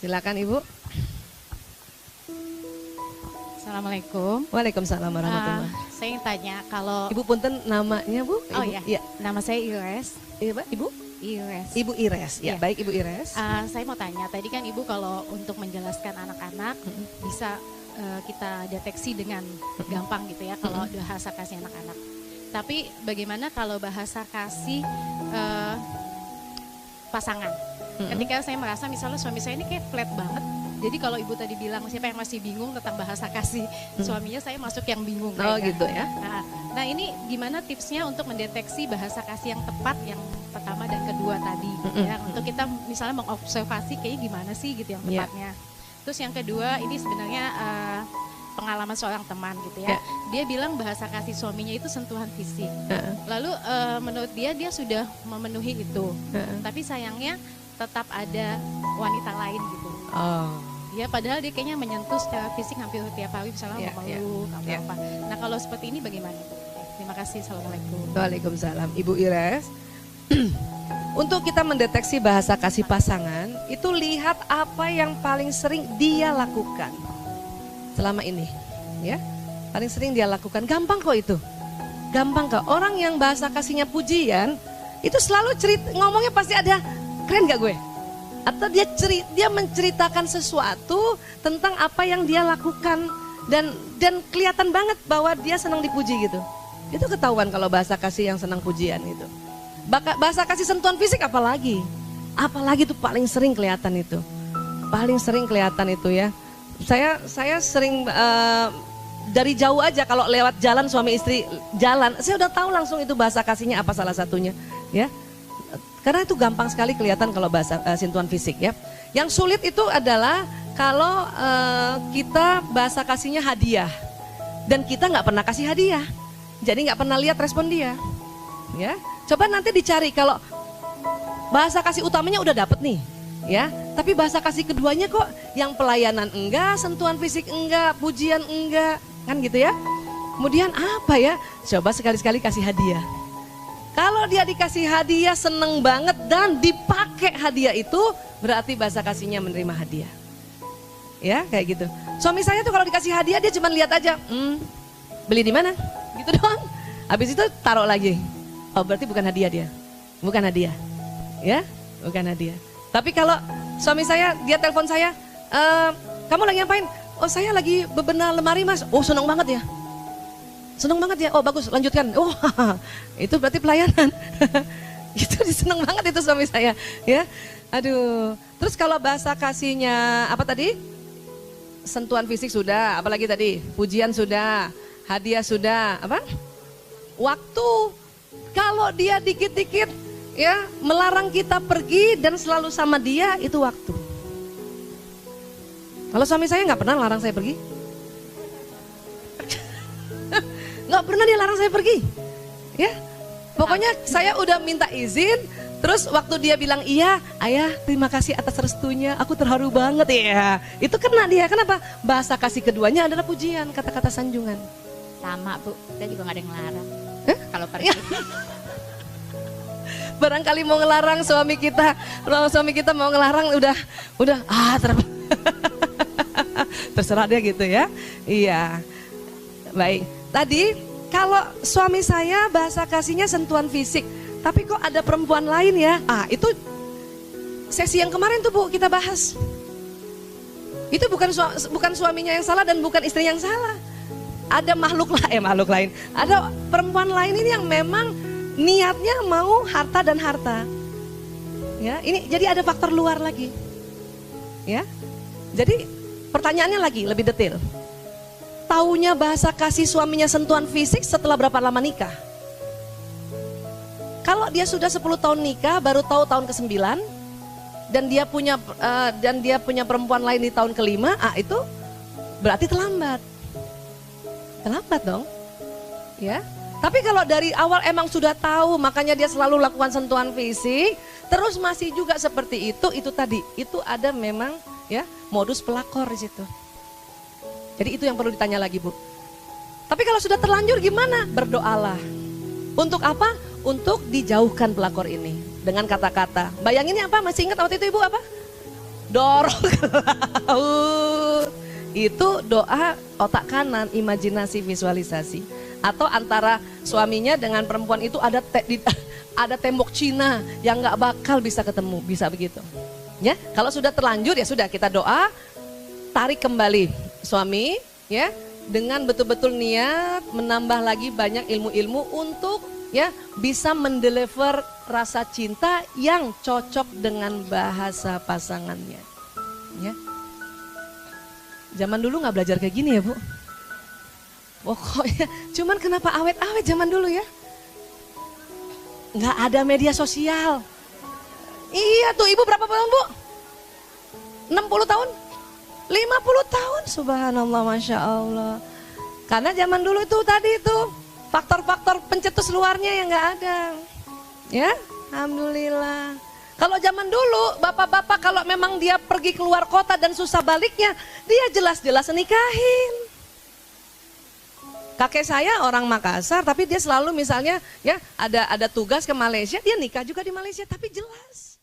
Silakan Ibu. Assalamualaikum. Waalaikumsalam warahmatullahi. Saya ingin tanya kalau Ibu punten namanya Bu? Oh Ibu? iya, Ya. nama saya Ires. Iya Pak, Ibu? Ires. Ibu Ires. Ya, Iya. baik Ibu Ires. Saya mau tanya, tadi kan Ibu kalau untuk menjelaskan anak-anak bisa kita deteksi dengan gampang gitu ya kalau bahasa kasih anak-anak. Tapi bagaimana kalau bahasa kasih pasangan? Ketika saya merasa misalnya suami saya ini kayak flat banget. Jadi kalau Ibu tadi bilang siapa yang masih bingung tentang bahasa kasih suaminya, saya masuk yang bingung. Oh kayaknya. gitu ya. Nah ini gimana tipsnya untuk mendeteksi bahasa kasih yang tepat yang pertama dan kedua tadi gitu ya. Untuk kita misalnya mengobservasi kayaknya gimana sih gitu yang tepatnya. Terus yang kedua ini sebenarnya pengalaman seorang teman gitu ya. Dia bilang bahasa kasih suaminya itu sentuhan fisik. Lalu menurut dia sudah memenuhi itu. Tapi sayangnya tetap ada wanita lain gitu. Oh. Ya padahal dia kayaknya menyentuh secara fisik hampir tiap hari misalnya memeluk apa. Nah kalau seperti ini bagaimana? Terima kasih. Assalamualaikum. Waalaikumsalam. Ibu Ires. Untuk kita mendeteksi bahasa kasih pasangan, itu lihat apa yang paling sering dia lakukan selama ini, ya. Paling sering dia lakukan, gampang kok itu. Gampang kok. Orang yang bahasa kasihnya pujian, itu selalu ngomongnya pasti ada, keren gak gue? Atau dia menceritakan sesuatu tentang apa yang dia lakukan dan kelihatan banget bahwa dia senang dipuji gitu. Itu ketahuan kalau bahasa kasih yang senang pujian itu. Bahasa kasih sentuhan fisik apalagi tuh paling sering kelihatan itu. Paling sering kelihatan itu ya. Saya sering dari jauh aja kalau lewat jalan suami istri jalan, saya udah tahu langsung itu bahasa kasihnya apa salah satunya, ya. Karena itu gampang sekali kelihatan kalau bahasa sentuhan fisik ya. Yang sulit itu adalah kalau kita bahasa kasihnya hadiah dan kita nggak pernah kasih hadiah, jadi nggak pernah lihat respon dia. Ya, coba nanti dicari kalau bahasa kasih utamanya udah dapet nih, ya. Tapi bahasa kasih keduanya kok yang pelayanan enggak, sentuhan fisik enggak, pujian enggak, kan gitu ya. Kemudian apa ya? Coba sekali-sekali kasih hadiah. Kalau dia dikasih hadiah seneng banget dan dipakai hadiah itu berarti bahasa kasihnya menerima hadiah. Ya kayak gitu. Suami saya tuh kalau dikasih hadiah dia cuma lihat aja, beli di mana? Gitu doang. Habis itu taruh lagi. Oh berarti bukan hadiah dia, bukan hadiah. Ya, bukan hadiah. Tapi kalau suami saya, dia telepon saya, kamu lagi ngapain? Oh saya lagi bebenah lemari mas. Oh seneng banget ya. Seneng banget ya, oh bagus lanjutkan. Oh itu berarti pelayanan. Itu seneng banget itu suami saya ya. Aduh, terus kalau bahasa kasihnya apa tadi? Sentuhan fisik sudah, apalagi tadi? Pujian sudah, hadiah sudah, apa? Waktu. Kalau dia dikit-dikit ya melarang kita pergi dan selalu sama dia, itu waktu. Kalau suami saya nggak pernah larang saya pergi. Nggak pernah dia larang saya pergi, ya. Pokoknya saya udah minta izin, terus waktu dia bilang iya, ayah terima kasih atas restunya, aku terharu banget ya. Itu kena dia, kenapa? Bahasa kasih keduanya adalah pujian, kata-kata sanjungan. Sama Bu, kita juga nggak ada yang ngelarang. Kalau pergi. Barangkali mau ngelarang suami kita, kalau suami kita mau ngelarang udah terserah dia gitu ya. Iya, baik. Tadi kalau suami saya bahasa kasihnya sentuhan fisik, tapi kok ada perempuan lain ya? Itu sesi yang kemarin tuh Bu kita bahas. Itu bukan suaminya yang salah dan bukan istri yang salah. Ada makhluk lain. Ada perempuan lain ini yang memang niatnya mau harta dan harta. Ya, ini jadi ada faktor luar lagi. Ya. Jadi pertanyaannya lagi lebih detail. Taunya bahasa kasih suaminya sentuhan fisik setelah berapa lama nikah? Kalau dia sudah 10 tahun nikah, baru tahu tahun ke-9 dan dia punya perempuan lain di tahun ke-5, itu berarti terlambat. Terlambat dong. Ya. Tapi kalau dari awal emang sudah tahu, makanya dia selalu lakukan sentuhan fisik, terus masih juga seperti itu tadi. Itu ada memang ya modus pelakor di situ. Jadi itu yang perlu ditanya lagi Bu. Tapi kalau sudah terlanjur gimana? Berdoalah. Untuk apa? Untuk dijauhkan pelakor ini. Dengan kata-kata. Bayanginnya apa? Masih ingat waktu itu Ibu apa? dorong ke laut. Itu doa otak kanan, imajinasi, visualisasi. Atau antara suaminya dengan perempuan itu ada ada tembok Cina yang nggak bakal bisa ketemu, bisa begitu. Ya, kalau sudah terlanjur ya sudah kita doa, tarik kembali suami, ya, dengan betul-betul niat menambah lagi banyak ilmu-ilmu untuk ya bisa mendeliver rasa cinta yang cocok dengan bahasa pasangannya. Ya. Zaman dulu nggak belajar kayak gini ya Bu. Pokoknya, cuman kenapa awet-awet zaman dulu ya? Nggak ada media sosial. Iya tuh, ibu berapa tahun Bu? 60 tahun? 50 tahun, subhanallah, Masya Allah. Karena zaman dulu itu tadi itu, faktor-faktor pencetus luarnya yang nggak ada. Ya, alhamdulillah. Kalau zaman dulu, bapak-bapak kalau memang dia pergi keluar kota dan susah baliknya, dia jelas-jelas nikahin. Kakek saya orang Makassar, tapi dia selalu misalnya ya ada tugas ke Malaysia, dia nikah juga di Malaysia, tapi jelas.